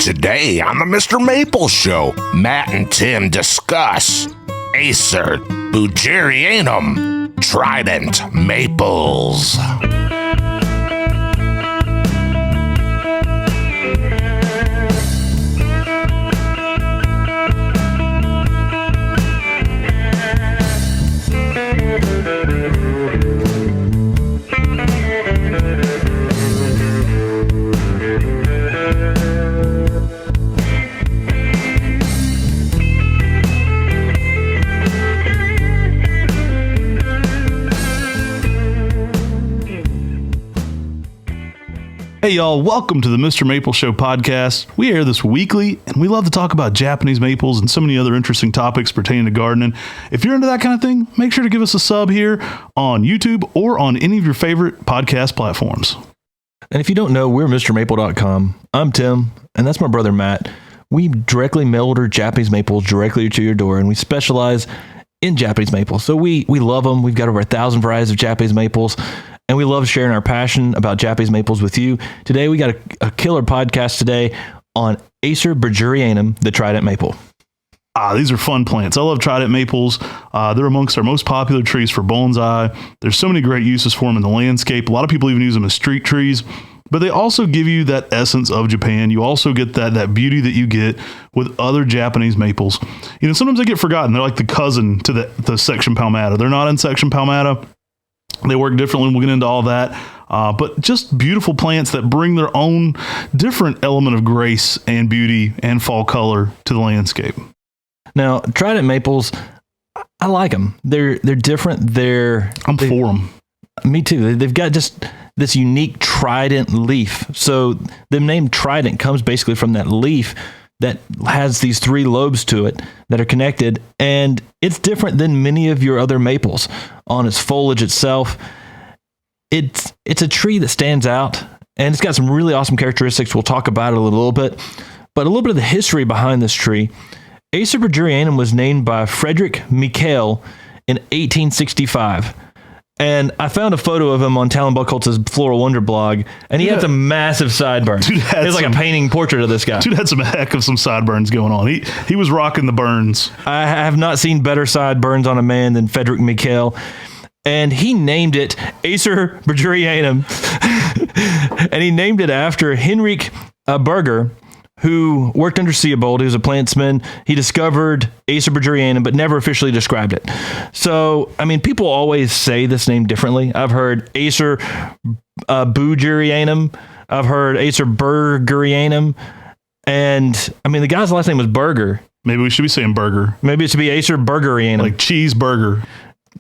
Today on the Mr. Maple Show, Matt and Tim discuss Acer, buergerianum, Trident maples. Hey y'all, welcome to the Mr. Maple Show podcast. We air this weekly, and we love to talk about Japanese maples and so many other interesting topics pertaining to gardening. If you're into that kind of thing, make sure to give us a sub here on YouTube or on any of your favorite podcast platforms. And if you don't know, we're MrMaple.com. I'm Tim, and that's my brother Matt. We directly mail order Japanese maples directly to your door, and we specialize in Japanese maples. So we love them. We've got over 1,000 varieties of Japanese maples. And we love sharing our passion about Japanese maples with you. Today, we got a killer podcast today on Acer buergerianum, the Trident maple. These are fun plants. I love Trident maples. They're amongst our most popular trees for bonsai. There's so many great uses for them in the landscape. A lot of people even use them as street trees. But they also give you that essence of Japan. You also get that beauty that you get with other Japanese maples. You know, sometimes they get forgotten. They're like the cousin to the section palmata. They're not in section palmata. They work differently. We'll get into all that. But just beautiful plants that bring their own different element of grace and beauty and fall color to the landscape. Now, Trident maples, I like them. They're different. I'm for them. Me too. They've got just this unique trident leaf. So the name Trident comes basically from that leaf that has these three lobes to it that are connected, and it's different than many of your other maples on its foliage itself. It's a tree that stands out, and it's got some really awesome characteristics. We'll talk about it a little bit, but a little bit of the history behind this tree. Acer buergerianum was named by Frederick Michael in 1865. And I found a photo of him on Talon Buckholtz's Floral Wonder blog, and he had some massive sideburns. It's like a painting portrait of this guy. Dude had some sideburns going on. He was rocking the burns. I have not seen better sideburns on a man than Frederick Michael. And he named it Acer buergerianum. And he named it after Henrik Berger, who worked under Seabold. He was a plantsman. He discovered Acer buergerianum, but never officially described it. So, I mean, people always say this name differently. I've heard Acer buergerianum. I've heard Acer buergerianum. And, I mean, the guy's last name was Berger. Maybe we should be saying burger. Maybe it should be Acer buergerianum. Like cheeseburger.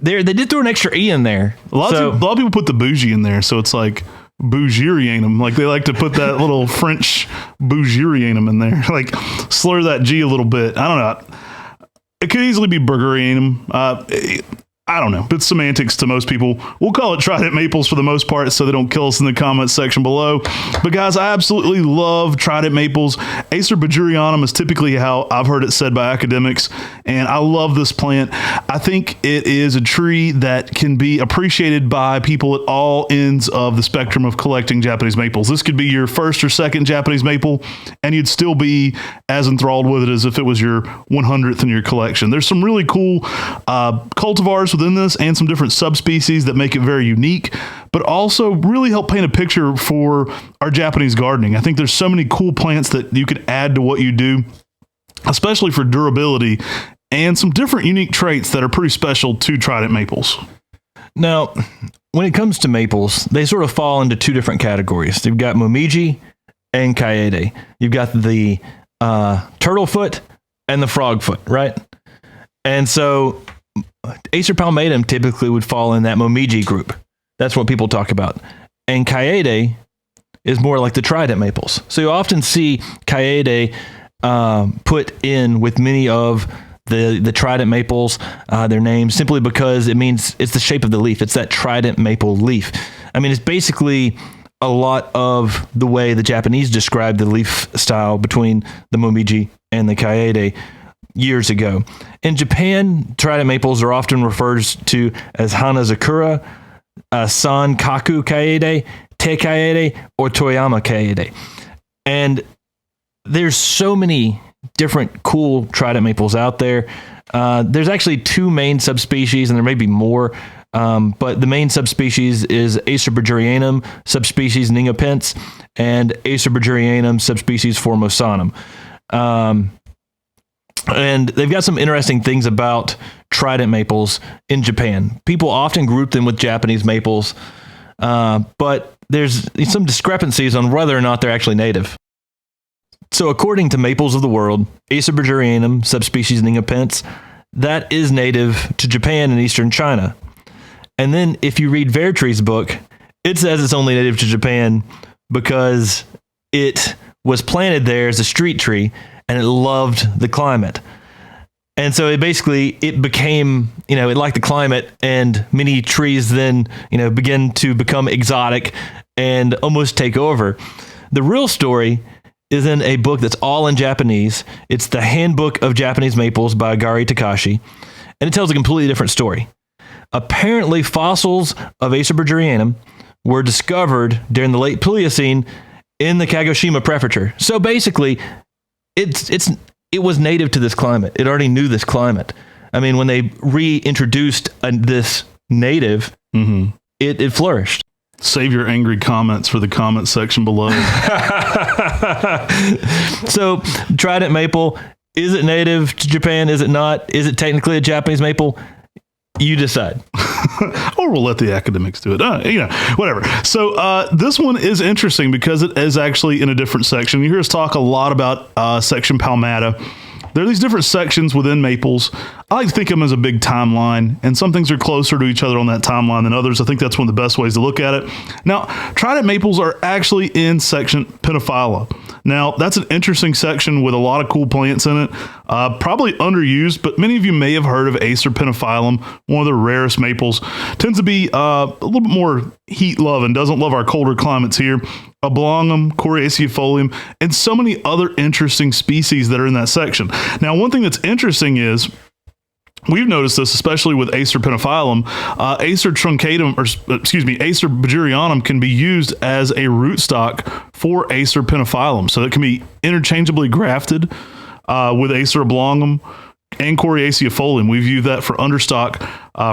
They did throw an extra E in there. A lot of people put the bougie in there, so it's like buergerianum. Like they like to put that little French buergerianum in there. Like slur that G a little bit. I don't know. It could easily be buergerianum. I don't know. It's semantics to most people. We'll call it Trident maples for the most part so they don't kill us in the comments section below. But guys, I absolutely love Trident maples. Acer buergerianum is typically how I've heard it said by academics, and I love this plant. I think it is a tree that can be appreciated by people at all ends of the spectrum of collecting Japanese maples. This could be your first or second Japanese maple, and you'd still be as enthralled with it as if it was your 100th in your collection. There's some really cool cultivars within this and some different subspecies that make it very unique, but also really help paint a picture for our Japanese gardening. I think there's so many cool plants that you could add to what you do, especially for durability and some different unique traits that are pretty special to Trident maples. Now, when it comes to maples, they sort of fall into two different categories. You've got momiji and kaede. You've got the turtle foot and the frog foot, right? And so Acer palmatum typically would fall in that momiji group. That's what people talk about. And kaede is more like the Trident maples. So you often see kaede put in with many of the Trident maples, their names, simply because it means it's the shape of the leaf. It's that Trident maple leaf. I mean, it's basically a lot of the way the Japanese described the leaf style between the momiji and the kaede years ago. In Japan, Trident maples are often referred to as Hanazakura, Sankaku kaede, Te kaede, or Toyama kaede. And there's so many different cool Trident maples out there. There's actually 2 main subspecies, and there may be more. But the main subspecies is Acer buergerianum, subspecies ningapens, and Acer buergerianum, subspecies formosanum. And they've got some interesting things about Trident maples in Japan. People often group them with Japanese maples, but there's some discrepancies on whether or not they're actually native. So according to Maples of the World, Acer buergerianum, subspecies ningapens, that is native to Japan and eastern China. And then if you read Vertree's book, it says it's only native to Japan because it was planted there as a street tree and it loved the climate. And so it became, it liked the climate, and many trees then, begin to become exotic and almost take over. The real story is in a book that's all in Japanese. It's the Handbook of Japanese Maples by Gari Takashi, and it tells a completely different story. Apparently, fossils of Acer buergerianum were discovered during the late Pliocene in the Kagoshima Prefecture. So basically, it was native to this climate. It already knew this climate. I mean, when they reintroduced this native, it flourished. Save your angry comments for the comment section below. So, Trident maple, is it native to Japan? Is it not? Is it technically a Japanese maple? You decide. Or we'll let the academics do it. Whatever. So this one is interesting because it is actually in a different section. You hear us talk a lot about section palmata. There are these different sections within maples. I like to think of them as a big timeline, and some things are closer to each other on that timeline than others. I think that's one of the best ways to look at it. Now, Trident maples are actually in section Pinophylla. Now, that's an interesting section with a lot of cool plants in it. Probably underused, but many of you may have heard of Acer pinophyllum, one of the rarest maples. Tends to be a little bit more heat-loving, doesn't love our colder climates here. Oblongum, Coriaceaefolium, and so many other interesting species that are in that section. Now, one thing that's interesting is we've noticed this, especially with Acer pinophyllum. Acer truncatum, Acer buergerianum can be used as a rootstock for Acer pinophyllum. So it can be interchangeably grafted with Acer oblongum and Coriaceaefolium. We've used that for understock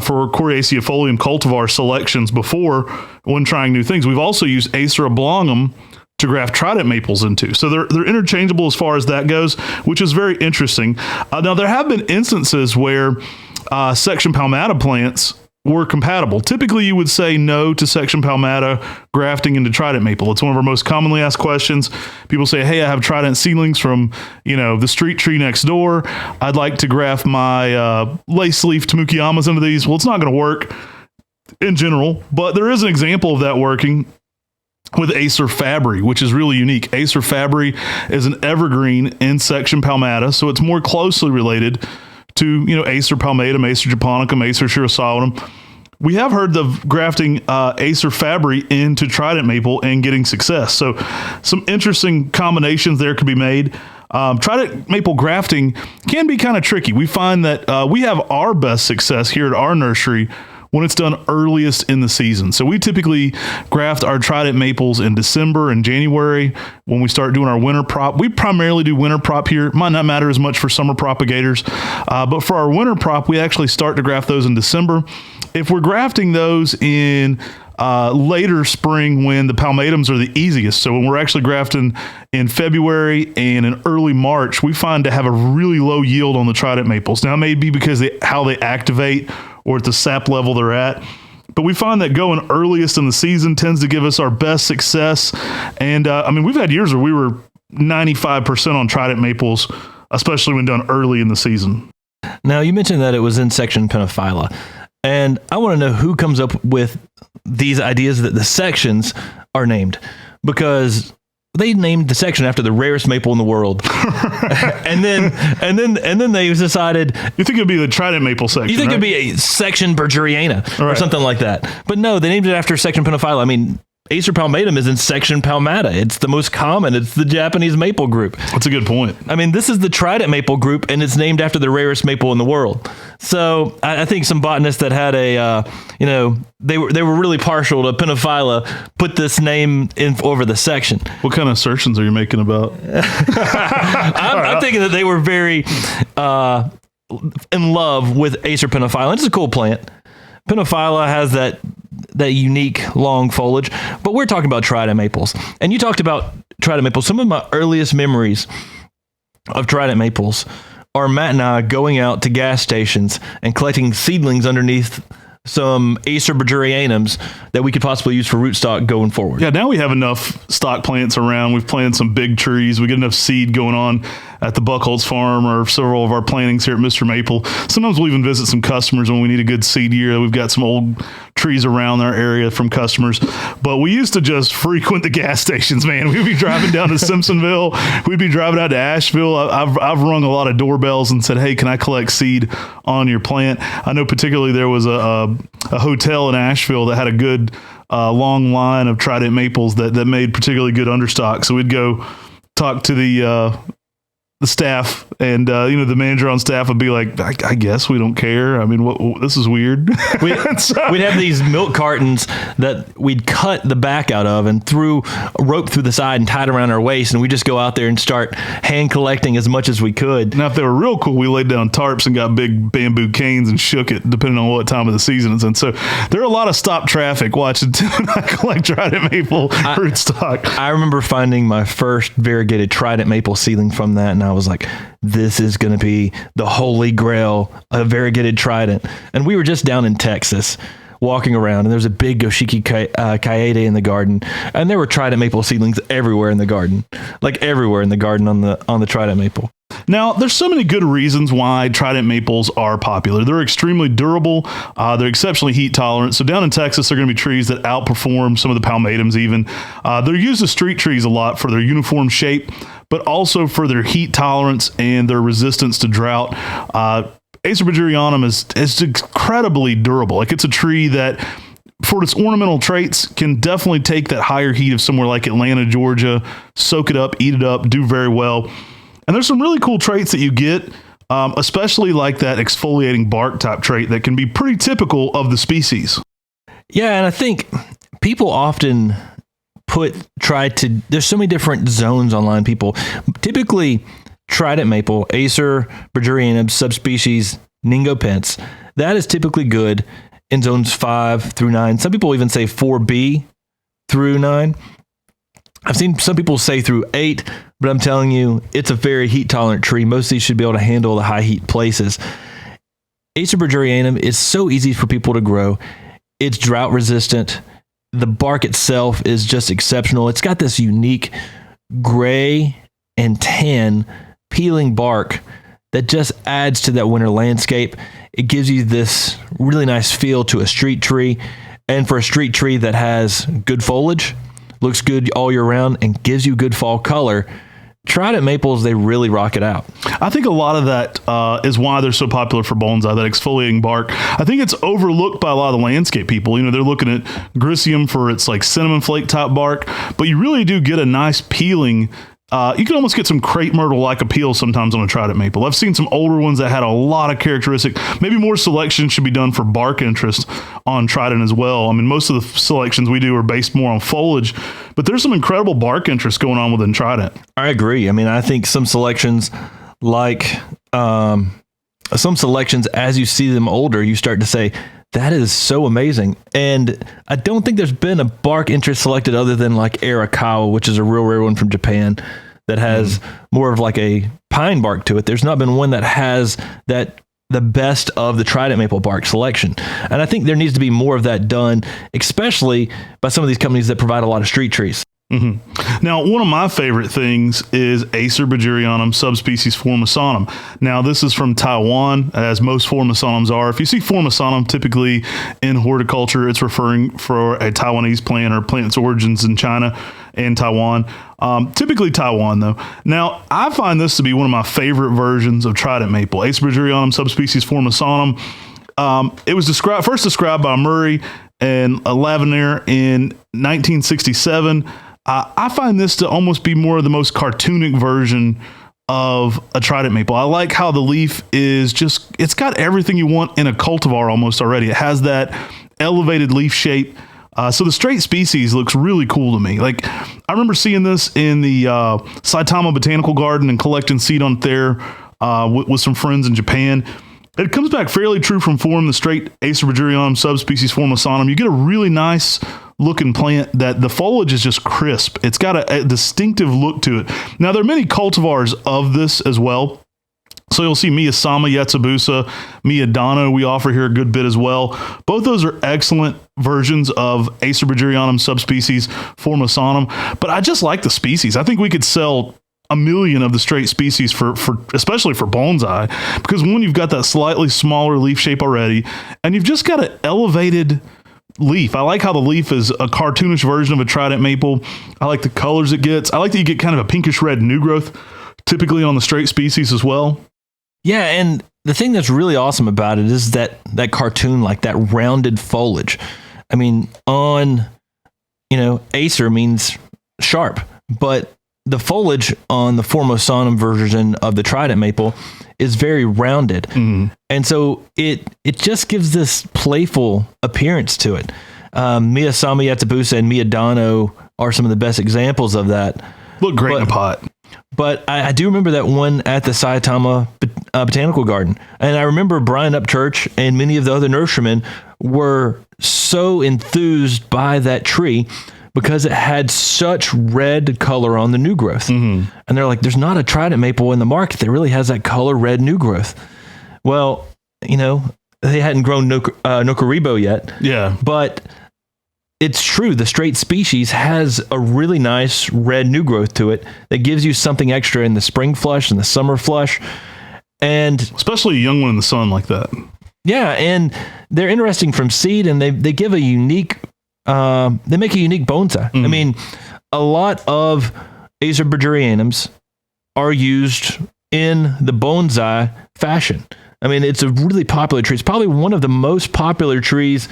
for Coriaceaefolium cultivar selections before when trying new things. We've also used Acer oblongum to graft Trident maples into. So they're interchangeable as far as that goes, which is very interesting. Now, there have been instances where section palmata plants were compatible. Typically, you would say no to section palmata grafting into Trident maple. It's one of our most commonly asked questions. People say, hey, I have Trident seedlings from, the street tree next door. I'd like to graft my lace leaf Tamukiyamas into these. Well, it's not going to work in general, but there is an example of that working with Acer fabri, which is really unique. Acer fabri is an evergreen in section palmata, so it's more closely related to, Acer palmatum, Acer japonicum, Acer shirosautum. We have heard of grafting Acer fabri into Trident maple and getting success. So some interesting combinations there could be made. Trident maple grafting can be kind of tricky. We find that we have our best success here at our nursery when it's done earliest in the season. So we typically graft our Trident maples in December and January when we start doing our winter prop. We primarily do winter prop here. It might not matter as much for summer propagators, but for our winter prop, we actually start to graft those in December. If we're grafting those in later spring when the palmatums are the easiest, so when we're actually grafting in February and in early March, we find to have a really low yield on the Trident maples. Now, it may be because how they activate or at the sap level they're at, but we find that going earliest in the season tends to give us our best success. And we've had years where we were 95% on Trident maples, especially when done early in the season. Now, you mentioned that it was in section Pinophylla, and I want to know who comes up with these ideas that the sections are named, because they named the section after the rarest maple in the world. and then they decided, you think it'd be the Trident maple section, you think right? It'd be a section buergeriana or something like that. But no, they named it after section Pinophylla. I mean, Acer palmatum is in section palmata. It's the most common. It's the Japanese maple group. That's a good point. I mean, this is the Trident maple group, and it's named after the rarest maple in the world. So I think some botanists that had they were really partial to Pinophylla put this name in over the section. What kind of assertions are you making about? I'm thinking that they were very in love with Acer Pinophylla. It's a cool plant. Pinophylla has that unique long foliage, but we're talking about Trident maples. And you talked about Trident maples. Some of my earliest memories of Trident maples are Matt and I going out to gas stations and collecting seedlings underneath some Acer buergerianums that we could possibly use for rootstock going forward. Yeah, now we have enough stock plants around. We've planted some big trees. We get enough seed going on at the Buckholz farm or several of our plantings here at Mr. Maple. Sometimes we'll even visit some customers when we need a good seed year. We've got some old trees around our area from customers. But we used to just frequent the gas stations, man. We'd be driving down to Simpsonville. We'd be driving out to Asheville. I've rung a lot of doorbells and said, hey, can I collect seed on your plant? I know particularly there was a hotel in Asheville that had a good long line of Trident maples that made particularly good understock. So we'd go talk to the staff, and the manager on staff would be like, I guess we don't care. I mean, this is weird. We'd have these milk cartons that we'd cut the back out of and threw a rope through the side and tied around our waist, and we just go out there and start hand collecting as much as we could. Now, if they were real cool, we laid down tarps and got big bamboo canes and shook it, depending on what time of the season it's in. So there are a lot of stop traffic watching Tim and I collect Trident maple rootstock. I remember finding my first variegated Trident maple seedling from that, and I was like, this is going to be the holy grail of variegated Trident. And we were just down in Texas walking around, and there was a big Goshiki Cayete in the garden, and there were Trident maple seedlings everywhere in the garden, like everywhere in the garden on the Trident maple. Now, there's so many good reasons why Trident maples are popular. They're extremely durable. They're exceptionally heat tolerant. So down in Texas, they're going to be trees that outperform some of the palmatums even. They're used as street trees a lot for their uniform shape, but also for their heat tolerance and their resistance to drought. Acer buergerianum is incredibly durable. Like, it's a tree that, for its ornamental traits, can definitely take that higher heat of somewhere like Atlanta, Georgia, soak it up, eat it up, do very well. And there's some really cool traits that you get, especially like that exfoliating bark type trait that can be pretty typical of the species. Yeah, and I think people often there's so many different zones online. People typically Trident maple, Acer buergerianum, subspecies Ningopens, that is typically good in zones 5 through 9. Some people even say 4B through 9. I've seen some people say through 8, but I'm telling you, it's a very heat tolerant tree. Most of these should be able to handle the high heat places. Acer buergerianum is so easy for people to grow. It's drought resistant. The bark itself is just exceptional. It's got this unique gray and tan peeling bark that just adds to that winter landscape. It gives you this really nice feel to a street tree. And for a street tree that has good foliage, looks good all year round, and gives you good fall color, Trident maples, they really rock it out. I think a lot of that is why they're so popular for bonsai, that exfoliating bark. I think it's overlooked by a lot of the landscape people. They're looking at Grisium for its like cinnamon flake type bark, but you really do get a nice peeling. You can almost get some crepe myrtle-like appeal sometimes on a Trident maple. I've seen some older ones that had a lot of characteristic. Maybe more selection should be done for bark interest on Trident as well. I mean, most of the selections we do are based more on foliage, but there's some incredible bark interest going on within Trident. I agree. I mean, I think some selections as you see them older, you start to say, that is so amazing. And I don't think there's been a bark interest selected other than like Arakawa, which is a real rare one from Japan that has more of like a pine bark to it. There's not been one that has the best of the Trident maple bark selection. And I think there needs to be more of that done, especially by some of these companies that provide a lot of street trees. Mm-hmm. Now, one of my favorite things is Acer buergerianum subspecies Formosanum. Now, this is from Taiwan, as most Formosanums are. If you see Formosanum typically in horticulture, it's referring for a Taiwanese plant or plant its origins in China and Taiwan. Typically Taiwan, though. Now, I find this to be one of my favorite versions of Trident maple, Acer buergerianum subspecies Formosanum. It was first described by Murray and a lavender in 1967. I find this to almost be more of the most cartoonic version of a Trident maple. I like how the leaf is just, it's got everything you want in a cultivar almost already. It has that elevated leaf shape. So the straight species looks really cool to me. Like, I remember seeing this in the Saitama Botanical Garden and collecting seed on it there with some friends in Japan. It comes back fairly true from form, the straight Acer buergerianum subspecies Formosanum. You get a really nice looking plant that the foliage is just crisp. It's got a distinctive look to it. Now, there are many cultivars of this as well. So you'll see Miyasama, Yatsubusa, Miyadano we offer here a good bit as well. Both those are excellent versions of Acer buergerianum subspecies Formosanum, but I just like the species. I think we could sell a million of the straight species for especially for bonsai, because one, you've got that slightly smaller leaf shape already, and you've just got an elevated leaf. I like how the leaf is a cartoonish version of a Trident maple. I like the colors it gets. I like that you get kind of a pinkish red new growth typically on the straight species as well. Yeah, and the thing that's really awesome about it is that cartoon, like that rounded foliage. I mean, on, Acer means sharp, but the foliage on the Formosanum version of the Trident maple is very rounded. Mm-hmm. And so it just gives this playful appearance to it. Miyasama, Yatsubusa, and Miyadano are some of the best examples of that. Look great in a pot. But I do remember that one at the Saitama Botanical Garden. And I remember Brian Upchurch and many of the other nurserymen were so enthused by that tree because it had such red color on the new growth. Mm-hmm. And they're like, there's not a Trident maple in the market that really has that color red new growth. Well, they hadn't grown Nokoribo yet. Yeah. But it's true. The straight species has a really nice red new growth to it that gives you something extra in the spring flush and the summer flush. And especially a young one in the sun like that. Yeah. And they're interesting from seed, and they give a unique, they make a unique bonsai. I mean, a lot of Acer buergerianums are used in the bonsai fashion. I mean, it's a really popular tree. It's probably one of the most popular trees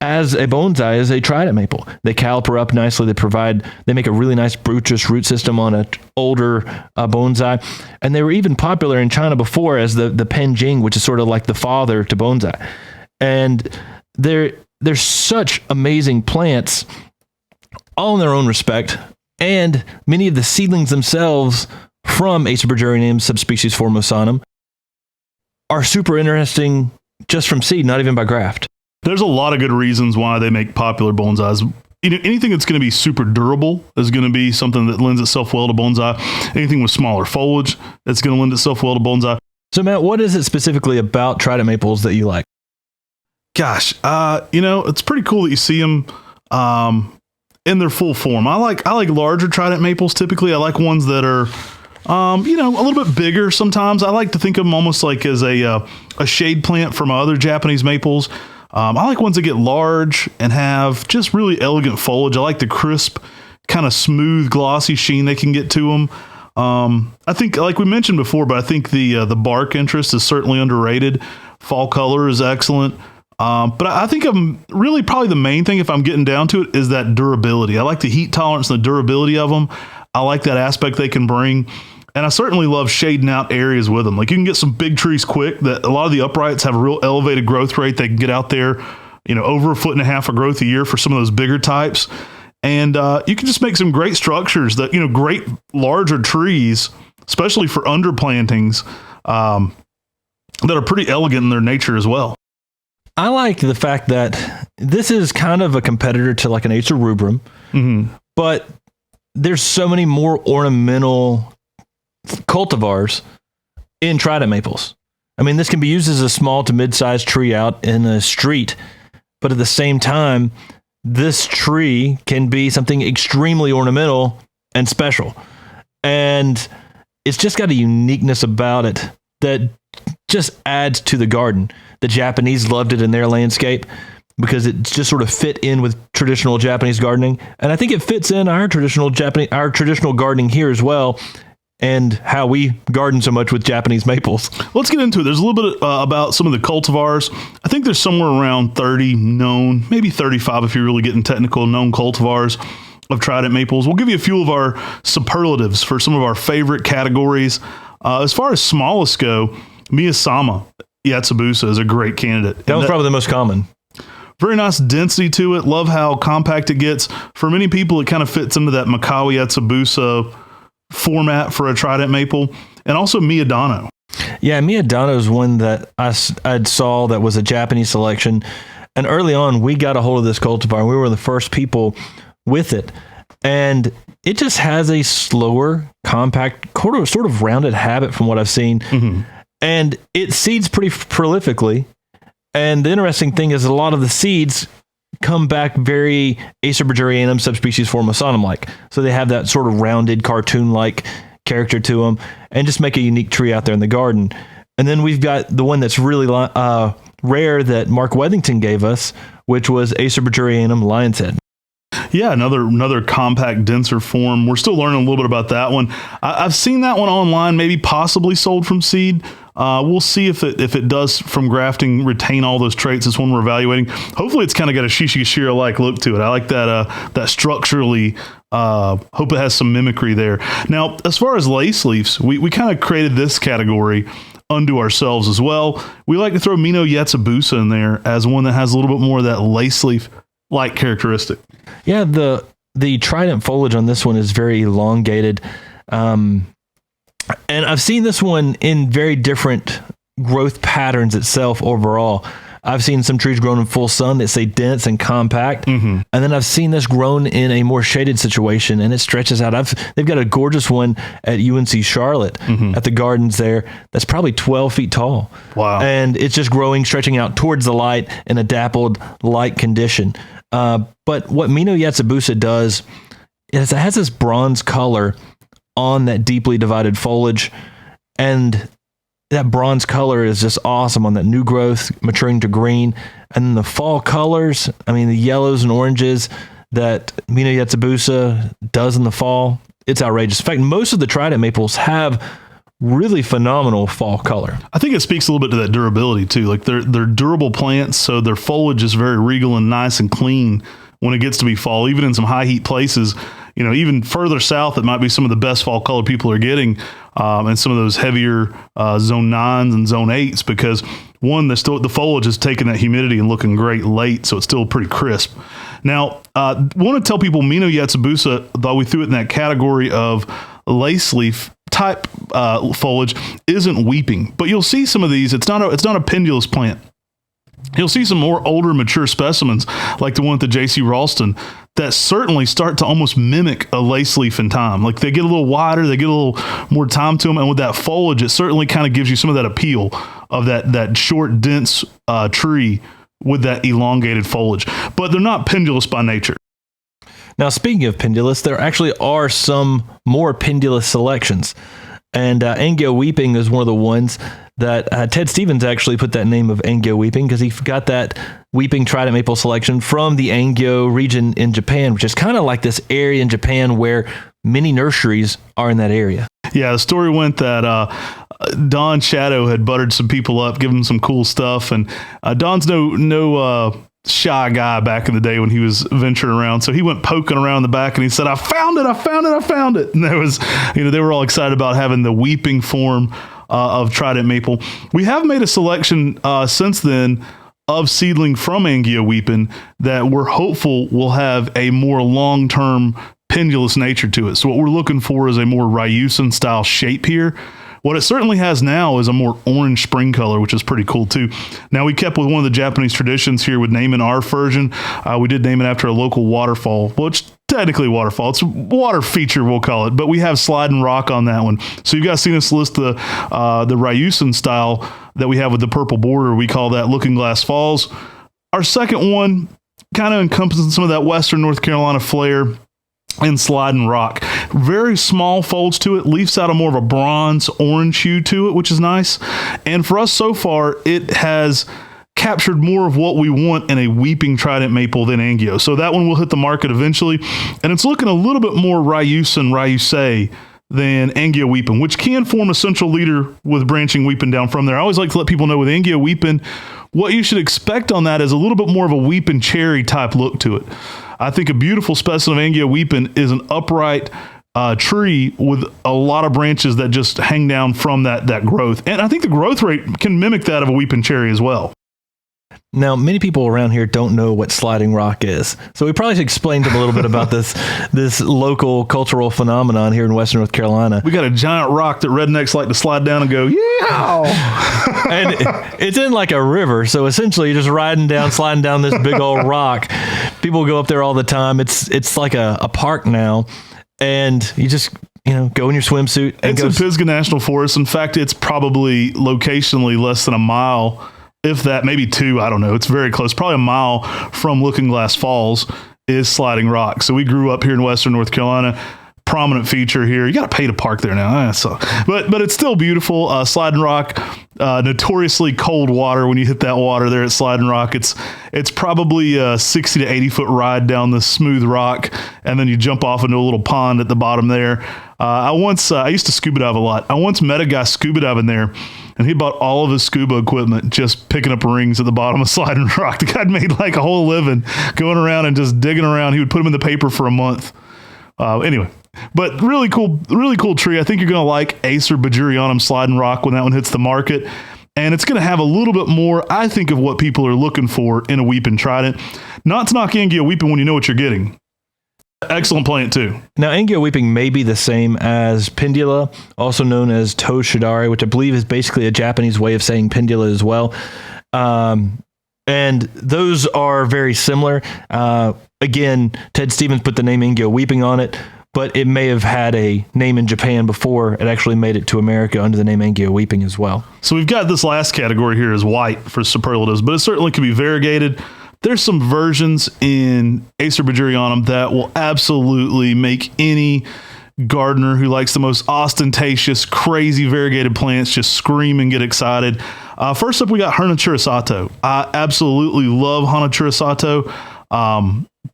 as a bonsai is a Trident maple. They caliper up nicely. They make a really nice buttress root system on an older bonsai. And they were even popular in China before as the Penjing, which is sort of like the father to bonsai. And they're such amazing plants, all in their own respect. And many of the seedlings themselves from Acer buergerianum subspecies Formosanum are super interesting just from seed, not even by graft. There's a lot of good reasons why they make popular bonsais. Anything that's going to be super durable is going to be something that lends itself well to bonsai. Anything with smaller foliage, that's going to lend itself well to bonsai. So, Matt, what is it specifically about Trident maples that you like? Gosh, it's pretty cool that you see them in their full form. I like larger Trident maples. Typically, I like ones that are a little bit bigger. Sometimes I like to think of them almost like as a shade plant from other Japanese maples. I like ones that get large and have just really elegant foliage. I like the crisp, kind of smooth, glossy sheen they can get to them. I think, like we mentioned before, but I think the bark interest is certainly underrated. Fall color is excellent. But I think I'm really probably the main thing, if I'm getting down to it, is that durability. I like the heat tolerance and the durability of them. I like that aspect they can bring. And I certainly love shading out areas with them. Like, you can get some big trees quick. That a lot of the uprights have a real elevated growth rate. They can get out there, over 1.5 foot of growth a year for some of those bigger types. And you can just make some great structures that, great larger trees, especially for underplantings, that are pretty elegant in their nature as well. I like the fact that this is kind of a competitor to like an Acer rubrum, but there's so many more ornamental cultivars in Trident maples. I mean, this can be used as a small to mid-sized tree out in a street, but at the same time, this tree can be something extremely ornamental and special. And it's just got a uniqueness about it that just adds to the garden. The Japanese loved it in their landscape because it just sort of fit in with traditional Japanese gardening. And I think it fits in our traditional gardening here as well. and how we garden so much with Japanese maples. Let's get into it. There's a little bit about some of the cultivars. I think there's somewhere around 30 known, maybe 35 if you're really getting technical, known cultivars of Trident maples. We'll give you a few of our superlatives for some of our favorite categories. As far as smallest go, Miyasama Yatsubusa is a great candidate. That was probably the most common. Very nice density to it. Love how compact it gets. For many people, it kind of fits into that Makawi Yatsubusa format for a Trident maple. And also Miyadano. Yeah, Miyadano is one that I saw that was a Japanese selection. And early on, we got a hold of this cultivar, and we were the first people with it. And it just has a slower, compact, sort of rounded habit from what I've seen. Mm-hmm. And it seeds pretty prolifically. And the interesting thing is a lot of the seeds come back very Acer buergerianum subspecies formosanum-like. So they have that sort of rounded, cartoon-like character to them and just make a unique tree out there in the garden. And then we've got the one that's really rare that Mark Wethington gave us, which was Acer buergerianum lion's head. Yeah, another compact, denser form. We're still learning a little bit about that one. I've seen that one online, maybe possibly sold from seed. We'll see if it does from grafting retain all those traits. This one we're evaluating. Hopefully, it's kind of got a Shishigashira-like look to it. I like that structurally. Hope it has some mimicry there. Now, as far as lace leaves, we kind of created this category unto ourselves as well. We like to throw Mino Yatsubusa in there as one that has a little bit more of that lace leaf-like characteristic. Yeah, the Trident foliage on this one is very elongated. And I've seen this one in very different growth patterns itself overall. I've seen some trees grown in full sun that say dense and compact. Mm-hmm. And then I've seen this grown in a more shaded situation, and it stretches out. They've got a gorgeous one at UNC Charlotte at the gardens there that's probably 12 feet tall. Wow. And it's just growing, stretching out towards the light in a dappled light condition. But what Mino Yatsubusa does is it has this bronze color on that deeply divided foliage, and that bronze color is just awesome on that new growth maturing to green. And then the fall colors, I mean, the yellows and oranges that Mino Yatsubusa does in the fall, it's outrageous. In fact, most of the Trident maples have really phenomenal fall color. I think it speaks a little bit to that durability too. Like they're durable plants, so their foliage is very regal and nice and clean when it gets to be fall, even in some high heat places. You know, even further south, it might be some of the best fall color people are getting, and some of those heavier zone 9s and zone 8s, because one, the foliage is taking that humidity and looking great late, so it's still pretty crisp. Now, want to tell people Mino Yatsubusa, though we threw it in that category of lace leaf type foliage, isn't weeping, but you'll see some of these. It's not a pendulous plant. You'll see some more older, mature specimens, like the one at the J.C. Ralston, that certainly start to almost mimic a lace leaf in time. Like they get a little wider, they get a little more time to them, and with that foliage, it certainly kind of gives you some of that appeal of that short, dense tree with that elongated foliage. But they're not pendulous by nature. Now, speaking of pendulous, there actually are some more pendulous selections. And Angio Weeping is one of the ones that Ted Stevens actually put that name of Angio Weeping because he got that Weeping Trident Maple selection from the Angio region in Japan, which is kind of like this area in Japan where many nurseries are in that area. Yeah, the story went that Don Shadow had buttered some people up, given them some cool stuff, and Don's no shy guy back in the day when he was venturing around. So he went poking around in the back and he said, I found it. And there was, they were all excited about having the weeping form of Trident Maple. We have made a selection since then of seedling from Angio Weeping that we're hopeful will have a more long-term pendulous nature to it. So what we're looking for is a more Ryusen style shape here. What it certainly has now is a more orange spring color, which is pretty cool too. Now, we kept with one of the Japanese traditions here with naming our version. We did name it after a local waterfall, which technically waterfall. It's a water feature, we'll call it, but we have sliding rock on that one. So you guys seen us list the Ryusen style that we have with the purple border. We call that Looking Glass Falls. Our second one kind of encompasses some of that Western North Carolina flair and sliding rock. Very small folds to it, leaves out a more of a bronze orange hue to it, which is nice. And for us so far, it has captured more of what we want in a weeping Trident Maple than Angio. So that one will hit the market eventually. And it's looking a little bit more Ryusen, Ryusei than Angioweeping, which can form a central leader with branching weeping down from there. I always like to let people know with Angioweeping, what you should expect on that is a little bit more of a weeping cherry type look to it. I think a beautiful specimen of Angioweeping is an upright tree with a lot of branches that just hang down from that growth. And I think the growth rate can mimic that of a weeping cherry as well. Now, many people around here don't know what sliding rock is. So we probably should explain to them a little bit about this local cultural phenomenon here in Western North Carolina. We got a giant rock that rednecks like to slide down and go, yeah. And it's in like a river. So essentially you're just sliding down this big old rock. People go up there all the time. It's like a park now. And you just, go in your swimsuit. And it's in Pisgah National Forest. In fact, it's probably locationally less than a mile, if that, maybe 2, I don't know. It's very close. Probably a mile from Looking Glass Falls is Sliding Rock. So we grew up here in Western North Carolina. Prominent feature here. You got to pay to park there now. But it's still beautiful. Sliding Rock, notoriously cold water when you hit that water there at Sliding Rock. It's probably a 60 to 80 foot ride down the smooth rock, and then you jump off into a little pond at the bottom there. I used to scuba dive a lot. I once met a guy scuba diving there, and he bought all of his scuba equipment just picking up rings at the bottom of Sliding Rock. The guy made like a whole living going around and just digging around. He would put them in the paper for a month. Anyway, but really cool tree. I think you're going to like Acer buergerianum Sliding Rock when that one hits the market. And it's going to have a little bit more, I think, of what people are looking for in a weeping trident. Not to knock Angioweeping when you know what you're getting. Excellent plant too. Now, Angioweeping may be the same as Pendula, also known as Toe Shidari, which I believe is basically a Japanese way of saying Pendula as well. And those are very similar. Again, Ted Stevens put the name Angioweeping on it, but it may have had a name in Japan before it actually made it to America under the name Angioweeping as well. So we've got this last category here is white for superlatives, but it certainly can be variegated. There's some versions in Acer buergerianum that will absolutely make any gardener who likes the most ostentatious, crazy variegated plants just scream and get excited. First up, we got Hanatura Sato. I absolutely love Hanatura Sato.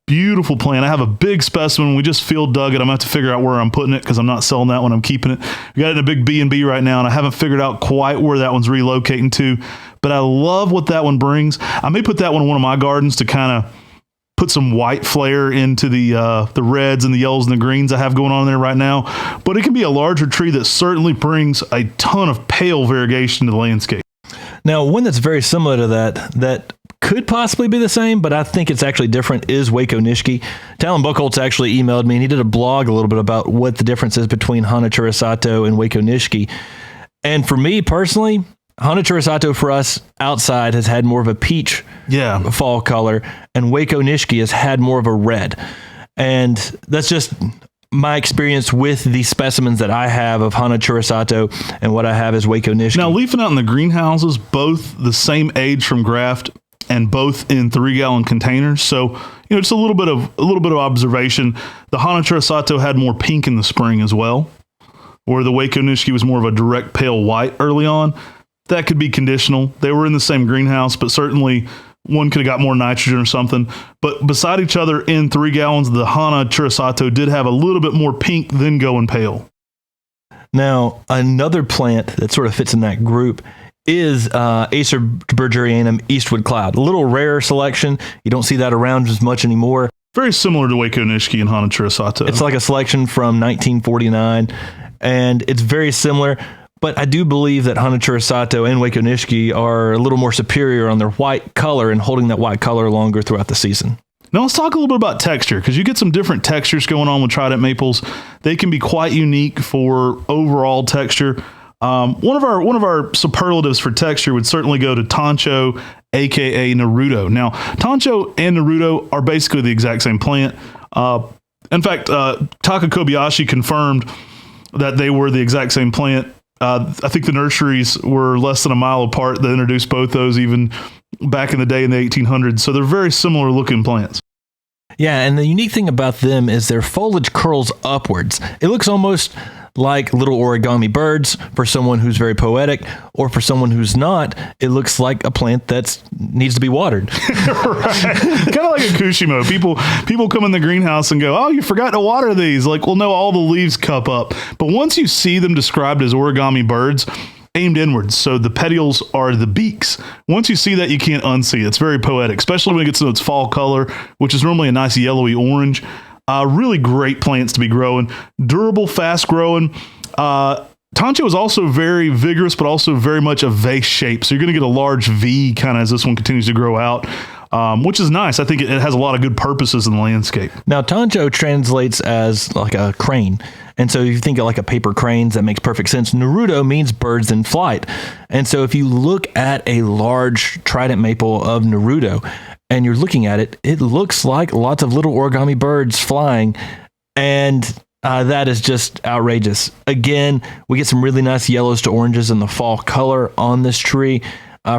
Beautiful plant. I have a big specimen. We just field dug it. I'm going to have to figure out where I'm putting it because I'm not selling that one. I'm keeping it. We got it in a big B&B right now, and I haven't figured out quite where that one's relocating to. But I love what that one brings. I may put that one in one of my gardens to kind of put some white flair into the reds and the yellows and the greens I have going on there right now. But it can be a larger tree that certainly brings a ton of pale variegation to the landscape. Now, one that's very similar to that could possibly be the same, but I think it's actually different, is Waco Nishiki. Talon Buchholz actually emailed me, and he did a blog a little bit about what the difference is between Hanatura Sato and Waco Nishiki. And for me personally, Hanatura Sato for us outside has had more of a peach fall color, and Waco Nishiki has had more of a red. And that's just my experience with the specimens that I have of Hanatura Sato and what I have is Waco Nishiki. Now, leafing out in the greenhouses, both the same age from graft and both in 3-gallon containers. So, just a little bit of observation. The Hanatura Sato had more pink in the spring as well, where the Waco Nishiki was more of a direct pale white early on. That could be conditional. They were in the same greenhouse, but certainly one could have got more nitrogen or something. But beside each other in 3 gallons, the Hanatura Sato did have a little bit more pink than going pale. Now, another plant that sort of fits in that group is Acer buergerianum Eastwood Cloud. A little rarer selection. You don't see that around as much anymore. Very similar to Waco Nishiki and Hanatura Sato. It's like a selection from 1949, and it's very similar. But I do believe that Hanatura Sato and Waco Nishiki are a little more superior on their white color and holding that white color longer throughout the season. Now let's talk a little bit about texture, because you get some different textures going on with Trident maples. They can be quite unique for overall texture. One of our superlatives for texture would certainly go to Tancho, aka Naruto. Now, Tancho and Naruto are basically the exact same plant. In fact, Taka Kobayashi confirmed that they were the exact same plant. I think the nurseries were less than a mile apart that introduced both those even back in the day in the 1800s. So they're very similar looking plants. Yeah, and the unique thing about them is their foliage curls upwards. It looks almost like little origami birds for someone who's very poetic, or for someone who's not, it looks like a plant that needs to be watered. Right. Kind of like a Kushimo. People come in the greenhouse and go, oh, you forgot to water these. Like, well, no, all the leaves cup up. But once you see them described as origami birds, aimed inwards, so the petioles are the beaks. Once you see that, you can't unsee it. It's very poetic, especially when it gets to its fall color, which is normally a nice yellowy orange. Really great plants to be growing. Durable, fast growing. Tancho is also very vigorous, but also very much a vase shape. So you're going to get a large V kind of as this one continues to grow out, which is nice. I think it has a lot of good purposes in the landscape. Now, Tancho translates as like a crane. And so if you think of like a paper cranes, that makes perfect sense. Naruto means birds in flight. And so if you look at a large trident maple of Naruto and you're looking at it, it looks like lots of little origami birds flying. And that is just outrageous. Again, we get some really nice yellows to oranges in the fall color on this tree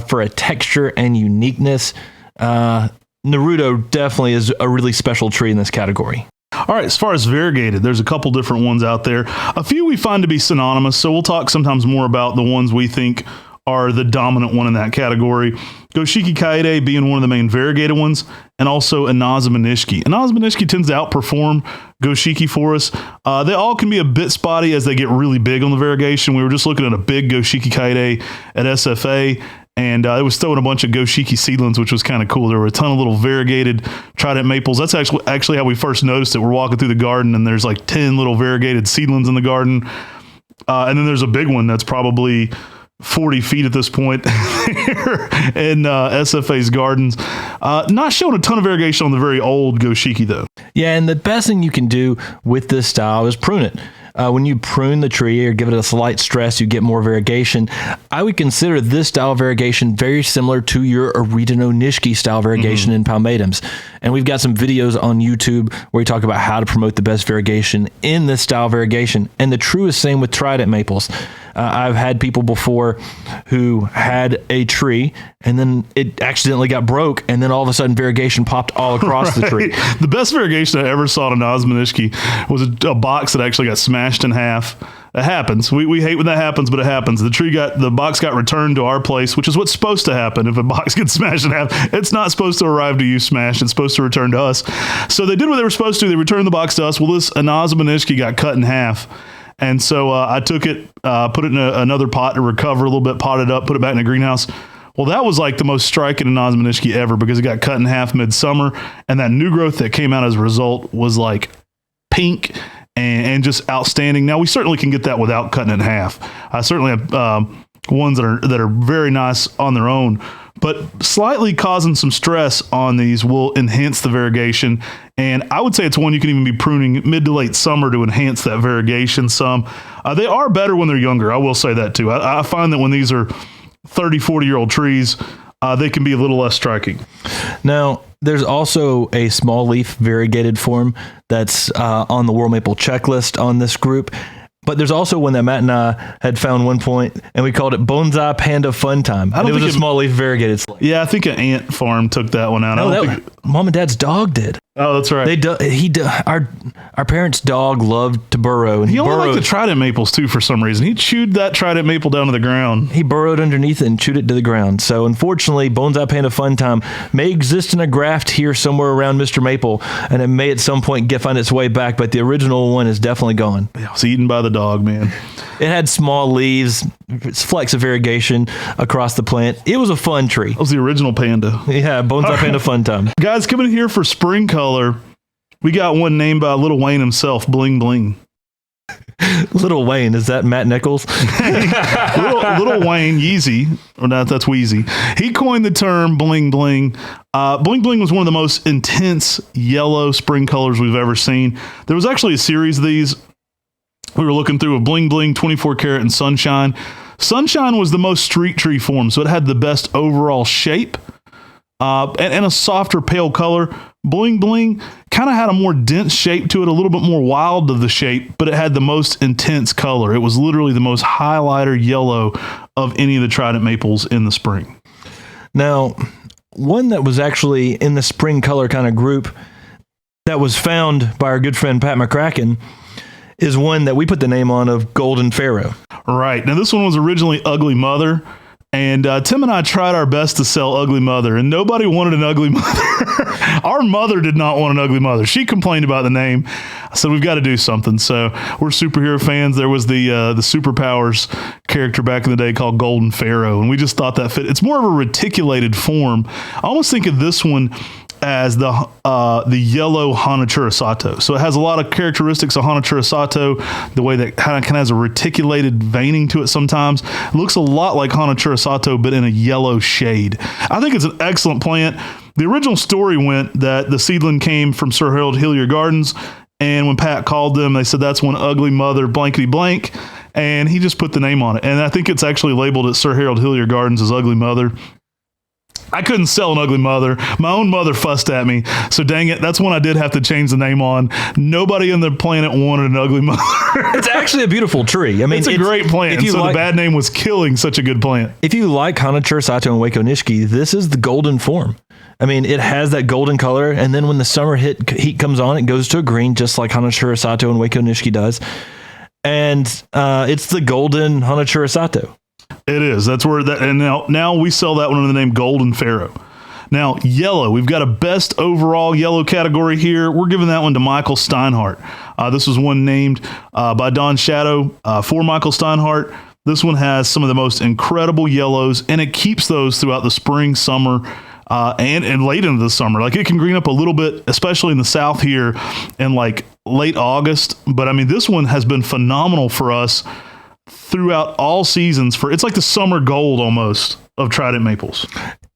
for a texture and uniqueness. Naruto definitely is a really special tree in this category. All right, as far as variegated, there's a couple different ones out there. A few we find to be synonymous, so we'll talk sometimes more about the ones we think are the dominant one in that category. Goshiki Kaede being one of the main variegated ones, and also Inazuma Nishiki. Inazuma Nishiki tends to outperform Goshiki for us. They all can be a bit spotty as they get really big on the variegation. We were just looking at a big Goshiki Kaede at SFA, and it was throwing a bunch of Goshiki seedlings, which was kind of cool. There were a ton of little variegated trident maples. That's actually how we first noticed it. We're walking through the garden, and there's like 10 little variegated seedlings in the garden. And then there's a big one that's probably 40 feet at this point in SFA's gardens. Not showing a ton of variegation on the very old Goshiki, though. Yeah, and the best thing you can do with this style is prune it. When you prune the tree or give it a slight stress, you get more variegation. I would consider this style of variegation very similar to your Oridano Nishiki style variegation in palmatums. And we've got some videos on YouTube where we talk about how to promote the best variegation in this style of variegation. And the truest same with trident maples. I've had people before who had a tree and then it accidentally got broke, and then all of a sudden variegation popped all across the tree. The best variegation I ever saw in Inazuma Nishiki was a box that actually got smashed in half. It happens. We hate when that happens, but it happens. The box got returned to our place, which is what's supposed to happen. If a box gets smashed in half, it's not supposed to arrive to you smashed. It's supposed to return to us. So they did what they were supposed to. They returned the box to us. Well, this Inazuma Nishiki got cut in half. And so I took it, put it in another pot to recover a little bit, potted up, put it back in the greenhouse. Well, that was like the most striking Inazuma Nishiki ever because it got cut in half midsummer. And that new growth that came out as a result was like pink and just outstanding. Now, we certainly can get that without cutting it in half. I certainly have ones that are very nice on their own. But slightly causing some stress on these will enhance the variegation. And I would say it's one you can even be pruning mid to late summer to enhance that variegation some. They are better when they're younger. I will say that too. I find that when these are 30, 40-year-old trees, they can be a little less striking. Now, there's also a small leaf variegated form that's on the World Maple checklist on this group. But there's also one that Matt and I had found one point, and we called it Bonsai Panda Fun Time. And it was a small leaf variegated slate. Yeah, I think an ant farm took that one out. No, Mom and Dad's dog did. Oh, that's right. Our parents' dog loved to burrow. And he only liked the trident maples, too, for some reason. He chewed that trident maple down to the ground. He burrowed underneath it and chewed it to the ground. So, unfortunately, Bonsai Panda Fun Time may exist in a graft here somewhere around Mr. Maple, and it may at some point find its way back, but the original one is definitely gone. It was eaten by the dog, man. It had small leaves, flecks of variegation across the plant. It was a fun tree. That was the original panda. Yeah, Bonsai Panda Fun Time. Guys, coming in here for spring color, we got one named by Lil Wayne himself, Bling Bling. Lil Wayne, is that Matt Nichols? Lil Wayne, Yeezy, or not, that's Wheezy. He coined the term Bling Bling. Bling Bling was one of the most intense yellow spring colors we've ever seen. There was actually a series of these. We were looking through a Bling Bling, 24 karat, and Sunshine. Sunshine was the most street tree form, so it had the best overall shape and a softer pale color. Bling Bling kind of had a more dense shape to it, a little bit more wild of the shape, but it had the most intense color. It was literally the most highlighter yellow of any of the trident maples in the spring. Now, one that was actually in the spring color kind of group that was found by our good friend Pat McCracken is one that we put the name on of Golden Pharaoh. Right. Now, this one was originally Ugly Mother. And Tim and I tried our best to sell Ugly Mother, and nobody wanted an ugly mother. Our mother did not want an ugly mother. She complained about the name. I said, we've got to do something. So we're superhero fans. There was the Superpowers character back in the day called Golden Pharaoh, and we just thought that fit. It's more of a reticulated form. I almost think of this one as the yellow Hanachura Sato. So it has a lot of characteristics of Hanachura Sato, the way that kind of has a reticulated veining to it sometimes. It looks a lot like Hanachura Sato, but in a yellow shade. I think it's an excellent plant. The original story went that the seedling came from Sir Harold Hillier Gardens, and when Pat called them, they said that's one ugly mother blankety blank, and he just put the name on it. And I think it's actually labeled at Sir Harold Hillier Gardens as Ugly Mother. I couldn't sell an ugly mother. My own mother fussed at me. So dang it, that's one I did have to change the name on. Nobody on the planet wanted an ugly mother. It's actually a beautiful tree. I mean, it's a great plant. So the bad name was killing such a good plant. If you like Hanachura Sato and Waco Nishiki, this is the golden form. I mean, it has that golden color, and then when the summer heat comes on, it goes to a green, just like Hanachura Sato and Waco Nishiki does. And it's the golden Hanachura Sato. It is. That's where that, and now we sell that one under the name Golden Pharaoh. Now, yellow. We've got a best overall yellow category here. We're giving that one to Michael Steinhardt. This was one named by Don Shadow for Michael Steinhardt. This one has some of the most incredible yellows, and it keeps those throughout the spring, summer, and late into the summer. Like, it can green up a little bit, especially in the south here in like late August. But I mean, this one has been phenomenal for us throughout all seasons. It's like the summer gold almost of Trident maples.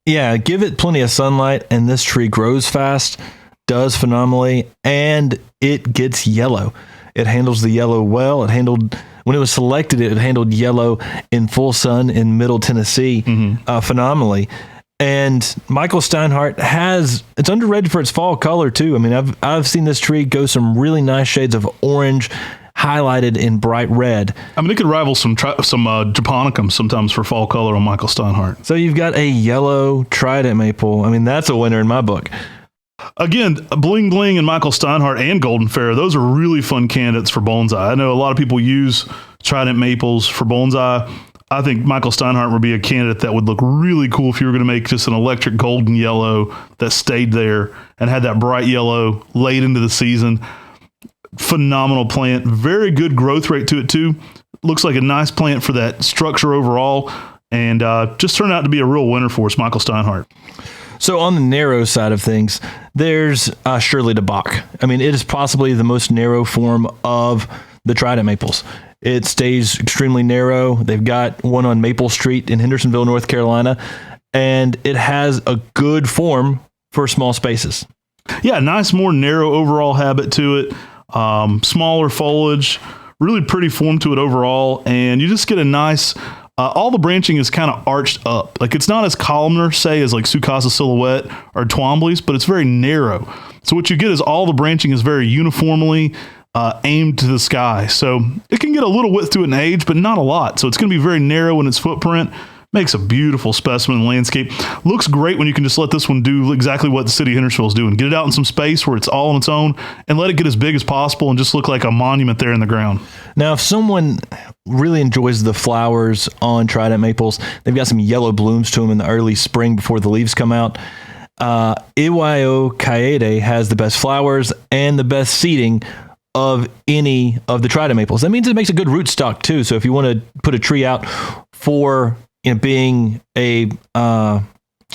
Yeah, give it plenty of sunlight, and this tree grows fast, does phenomenally, and it gets yellow. It handles the yellow well. When it was selected, it handled yellow in full sun in Middle Tennessee phenomenally. And Michael Steinhardt it's underrated for its fall color too. I mean, I've seen this tree go some really nice shades of orange, highlighted in bright red. I mean, it could rival some Japonicum sometimes for fall color on Michael Steinhardt. So you've got a yellow Trident maple. I mean, that's a winner in my book. Again, Bling Bling and Michael Steinhardt and Golden Pharaoh, those are really fun candidates for bonsai. I know a lot of people use Trident maples for bonsai. I think Michael Steinhardt would be a candidate that would look really cool if you were going to make just an electric golden yellow that stayed there and had that bright yellow late into the season. Phenomenal plant. Very good growth rate to it too. Looks like a nice plant for that structure overall, and just turned out to be a real winner for us, Michael Steinhardt. So on the narrow side of things, there's Shirley de Bach. I mean, it is possibly the most narrow form of the Trident maples. It stays extremely narrow. They've got one on Maple Street in Hendersonville, North Carolina, and it has a good form for small spaces. Yeah, nice, more narrow overall habit to it. Smaller foliage, really pretty form to it overall, and you just get a nice, all the branching is kind of arched up. Like, it's not as columnar, say, as like Sukasa Silhouette or Twombly's, but it's very narrow. So what you get is all the branching is very uniformly aimed to the sky. So it can get a little width to it in age, but not a lot. So it's going to be very narrow in its footprint. Makes a beautiful specimen landscape. Looks great when you can just let this one do exactly what the city of Hendersonville is doing. Get it out in some space where it's all on its own and let it get as big as possible and just look like a monument there in the ground. Now, if someone really enjoys the flowers on Trident maples, they've got some yellow blooms to them in the early spring before the leaves come out. Iwayo Kaede has the best flowers and the best seeding of any of the Trident maples. That means it makes a good rootstock too. So if you want to put a tree out for being a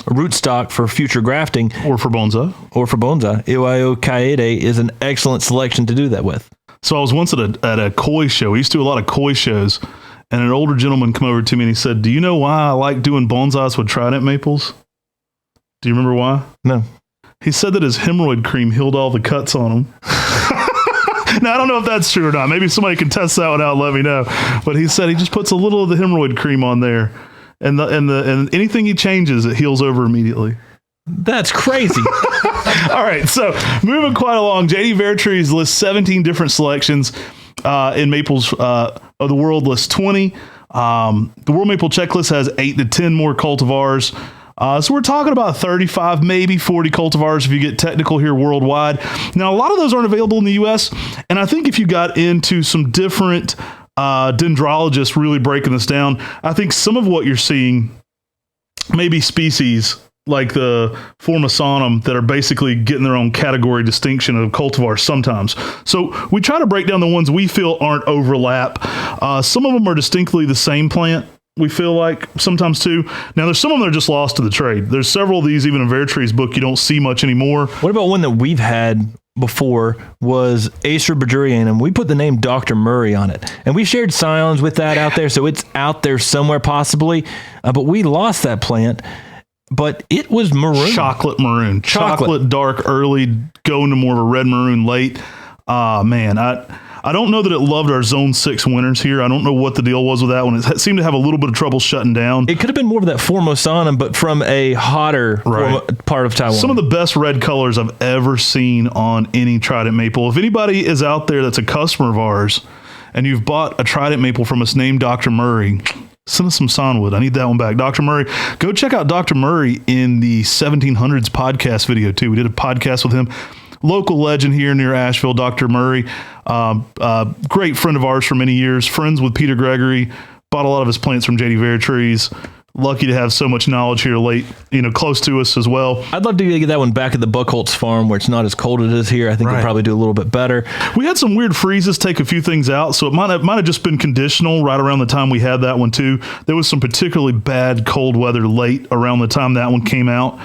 rootstock for future grafting, or for bonsai, Iwayo Kaede is an excellent selection to do that with. So I was once at a koi show. We used to do a lot of koi shows, and an older gentleman came over to me and he said, "Do you know why I like doing bonsais with Trident maples?" Do you remember why? No. He said that his hemorrhoid cream healed all the cuts on him. Now, I don't know if that's true or not. Maybe somebody can test that one out and let me know. But he said he just puts a little of the hemorrhoid cream on there, and anything he changes, it heals over immediately. That's crazy. All right, so moving quite along, JD Vertrees lists 17 different selections in maples of the world lists 20. The World Maple Checklist has 8 to 10 more cultivars. So we're talking about 35, maybe 40 cultivars if you get technical here worldwide. Now, a lot of those aren't available in the U.S., and I think if you got into some different dendrologists really breaking this down, I think some of what you're seeing may be species like the Formosanum that are basically getting their own category distinction of cultivars sometimes. So we try to break down the ones we feel aren't overlap. Some of them are distinctly the same plant, we feel like, sometimes too. Now, there's some of them that are just lost to the trade. There's several of these, even in Veritree's book, you don't see much anymore. What about one that we've had before was Acer buergerianum? We put the name Dr. Murray on it, and we shared scions with that out there, so it's out there somewhere possibly, but we lost that plant. But it was maroon. Chocolate maroon. Chocolate dark early, going to more of a red maroon late. Man, I don't know that it loved our Zone 6 winters here. I don't know what the deal was with that one. It seemed to have a little bit of trouble shutting down. It could have been more of that Formosanum, but from a hotter part of Taiwan. Some of the best red colors I've ever seen on any Trident maple. If anybody is out there that's a customer of ours and you've bought a Trident maple from us named Dr. Murray, send us some Sonwood. I need that one back. Dr. Murray. Go check out Dr. Murray in the 1700s podcast video, too. We did a podcast with him. Local legend here near Asheville, Dr. Murray. Great friend of ours for many years. Friends with Peter Gregory. Bought a lot of his plants from JD Veritrees. Lucky to have so much knowledge here close to us as well. I'd love to get that one back at the Buckholtz farm where it's not as cold as it is here. I think we'll probably do a little bit better. We had some weird freezes take a few things out, so it might have just been conditional right around the time we had that one too. There was some particularly bad cold weather late around the time that one came out.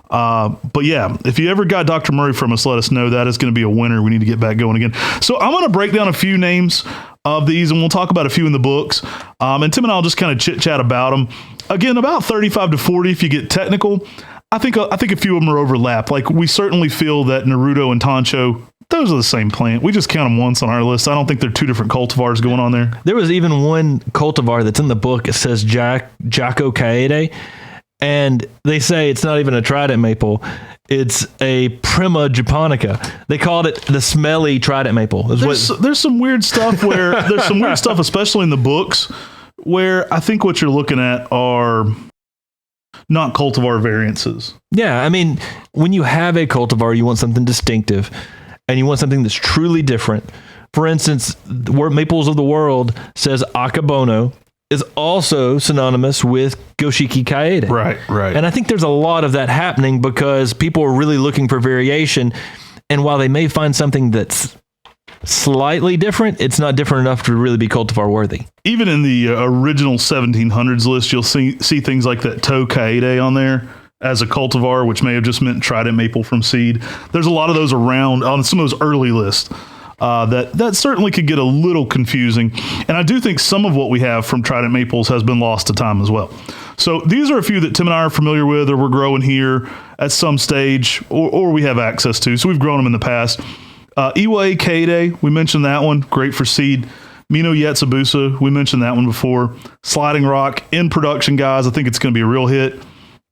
But yeah, if you ever got Dr. Murray from us, let us know. That is going to be a winner. We need to get back going again. So I'm going to break down a few names of these, and we'll talk about a few in the books. And Tim and I'll just kind of chit chat about them. Again, about 35 to 40 if you get technical. I think a few of them are overlap. Like, we certainly feel that Naruto and Tancho, those are the same plant. We just count them once on our list. I don't think they're two different cultivars going on there. There was even one cultivar that's in the book. It says Jaco Kaede. And they say it's not even a Trident maple. It's a Prima japonica. They called it the smelly Trident maple. There's some weird stuff especially in the books, where I think what you're looking at are not cultivar variances. Yeah, I mean, when you have a cultivar, you want something distinctive, and you want something that's truly different. For instance, Maples of the World says Akabono is also synonymous with Goshiki Kaede. Right. And I think there's a lot of that happening because people are really looking for variation. And while they may find something that's slightly different, it's not different enough to really be cultivar worthy. Even in the original 1700s list, you'll see things like that To Kaede on there as a cultivar, which may have just meant Trident maple from seed. There's a lot of those around on some of those early lists. That certainly could get a little confusing. And I do think some of what we have from Trident maples has been lost to time as well. So these are a few that Tim and I are familiar with, or we're growing here at some stage, or we have access to. So we've grown them in the past. Iwa Kaede, we mentioned that one. Great for seed. Mino Yetsubusa, we mentioned that one before. Sliding Rock, in production, guys. I think it's going to be a real hit.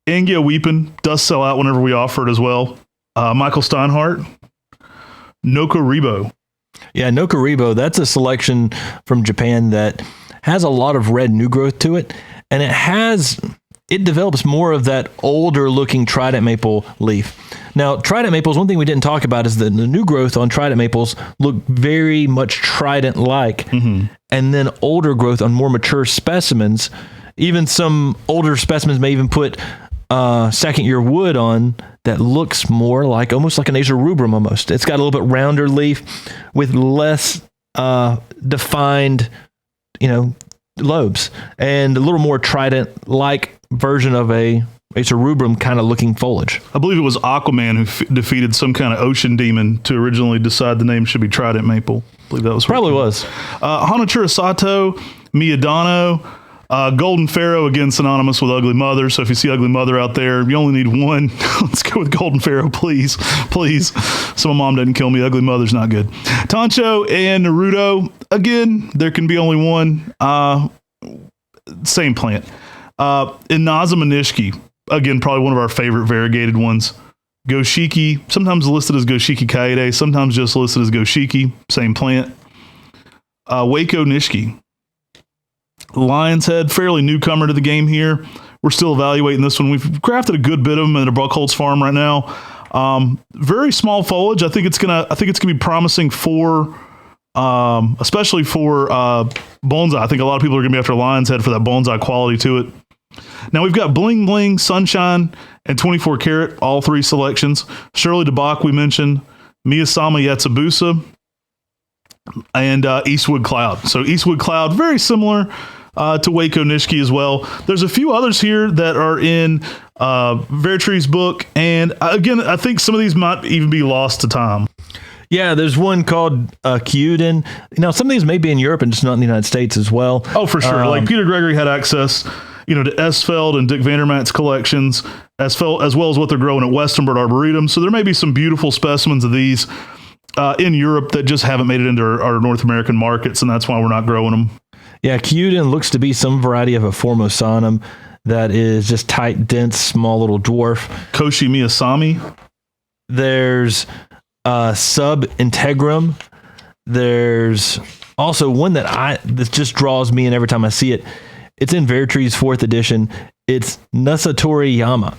Angia Weepin does sell out whenever we offer it as well. Michael Steinhardt. Nokoribo. Yeah, Nokoribo, that's a selection from Japan that has a lot of red new growth to it, and it develops more of that older looking Trident maple leaf. Now, Trident maples, one thing we didn't talk about is that the new growth on Trident maples look very much Trident-like, and then older growth on more mature specimens. Even some older specimens may even put second year wood on that looks more like almost like an Acer rubrum almost. It's got a little bit rounder leaf with less defined, lobes, and a little more Trident-like version of a Acer rubrum kind of looking foliage. I believe it was Aquaman who defeated some kind of ocean demon to originally decide the name should be Trident maple. I believe that was probably was. Hanachura Sato, Miyadano, Golden Pharaoh, again, synonymous with Ugly Mother. So if you see Ugly Mother out there, you only need one. Let's go with Golden Pharaoh, please. Please. So my mom doesn't kill me. Ugly Mother's not good. Tancho and Naruto, again, there can be only one. Same plant. Inaza Manishki, again, probably one of our favorite variegated ones. Goshiki, sometimes listed as Goshiki Kaede, sometimes just listed as Goshiki, same plant. Waco Nishiki. Lion's Head, fairly newcomer to the game here. We're still evaluating this one. We've grafted a good bit of them at a Buckholz farm right now. Very small foliage. I think it's gonna be promising for, especially for bonsai. I think a lot of people are gonna be after Lion's Head for that bonsai quality to it. Now we've got Bling Bling, Sunshine, and 24 Karat, all three selections. Shirley DeBach, we mentioned, Miyasama Yatsubusa, and Eastwood Cloud. So Eastwood Cloud, very similar to Waco Nishiki as well. There's a few others here that are in Veritree's book, and again, I think some of these might even be lost to time. Yeah, there's one called Kyuden. Now, some of these may be in Europe and just not in the United States as well. Oh, for sure. Like Peter Gregory had access, to Esfeld and Dick Vandermatt's collections, as well as what they're growing at Westonbird Arboretum. So there may be some beautiful specimens of these in Europe that just haven't made it into our North American markets, and that's why we're not growing them. Yeah, Kyuden looks to be some variety of a Formosanum that is just tight, dense, small little dwarf. Koshi Miyasami. There's Sub Integrum. There's also one that just draws me in every time I see it. It's in Veritree's 4th edition. It's Nusatori Yama.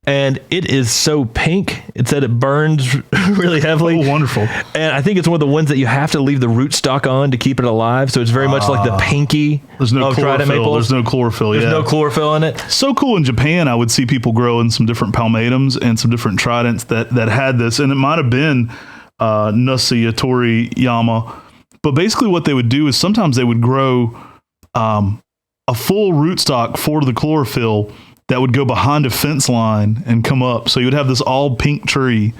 And it is so pink. It said it burns really heavily. Oh, wonderful. And I think it's one of the ones that you have to leave the rootstock on to keep it alive. So it's very much like the pinky of Trident maple. There's no chlorophyll. There's no chlorophyll in it. So cool. In Japan, I would see people growing some different palmatums and some different tridents that had this. And it might have been Nusatori Yama. But basically what they would do is sometimes they would grow a full rootstock for the chlorophyll that would go behind a fence line and come up. So you would have this all pink tree,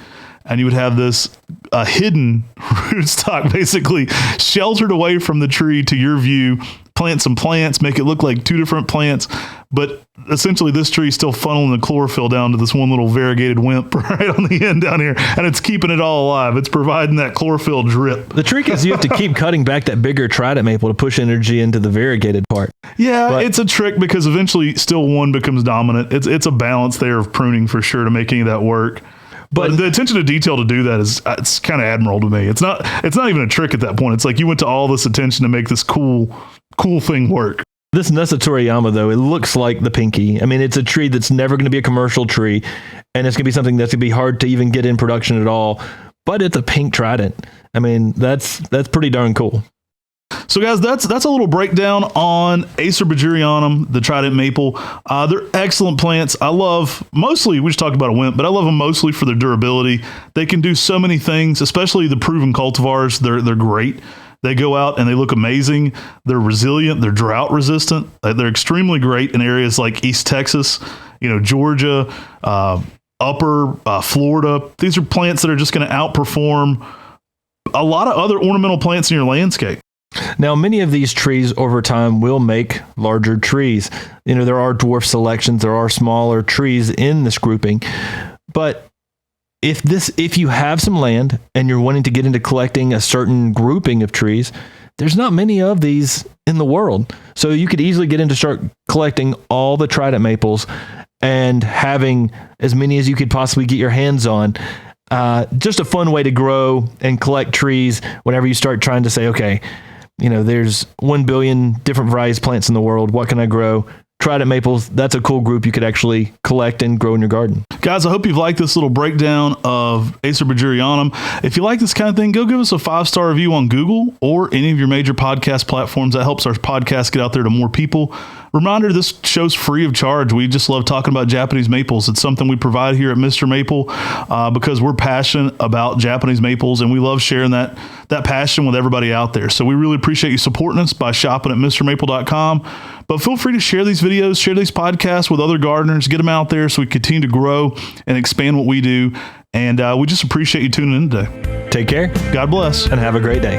and you would have this hidden rootstock basically sheltered away from the tree to your view. Plant some plants, make it look like two different plants, but essentially this tree is still funneling the chlorophyll down to this one little variegated wimp right on the end down here, and it's keeping it all alive. It's providing that chlorophyll drip. The trick is you have to keep cutting back that bigger Trident maple to push energy into the variegated part. Yeah, it's a trick because eventually still one becomes dominant. It's a balance there of pruning for sure to make any of that work. But the attention to detail to do that is it's kind of admirable to me. It's not even a trick at that point. It's like you went to all this attention to make this cool thing work. This Nusatori Yama, though, it looks like the pinky. I mean, it's a tree that's never going to be a commercial tree, and it's going to be something that's going to be hard to even get in production at all. But it's a pink Trident. I mean, that's pretty darn cool. So guys, that's a little breakdown on Acer buergerianum, the Trident maple. They're excellent plants. I love, mostly, we just talked about a wimp, but I love them mostly for their durability. They can do so many things, especially the proven cultivars. They're great. They go out and they look amazing. They're resilient. They're drought resistant. They're extremely great in areas like East Texas, Georgia, upper Florida. These are plants that are just going to outperform a lot of other ornamental plants in your landscape. Now, many of these trees over time will make larger trees. There are dwarf selections, there are smaller trees in this grouping. But if you have some land and you're wanting to get into collecting a certain grouping of trees, there's not many of these in the world. So you could easily get into start collecting all the Trident maples and having as many as you could possibly get your hands on. Just a fun way to grow and collect trees whenever you start trying to say, okay, there's 1 billion different varieties of plants in the world. What can I grow? Trident maples, that's a cool group you could actually collect and grow in your garden. Guys, I hope you've liked this little breakdown of Acer buergerianum. If you like this kind of thing, go give us a 5-star review on Google or any of your major podcast platforms. That helps our podcast get out there to more people. Reminder, this show's free of charge. We just love talking about Japanese maples. It's something we provide here at Mr. Maple because we're passionate about Japanese maples, and we love sharing that passion with everybody out there. So we really appreciate you supporting us by shopping at MrMaple.com. But feel free to share these videos, share these podcasts with other gardeners, get them out there so we continue to grow and expand what we do. And we just appreciate you tuning in today. Take care. God bless. And have a great day.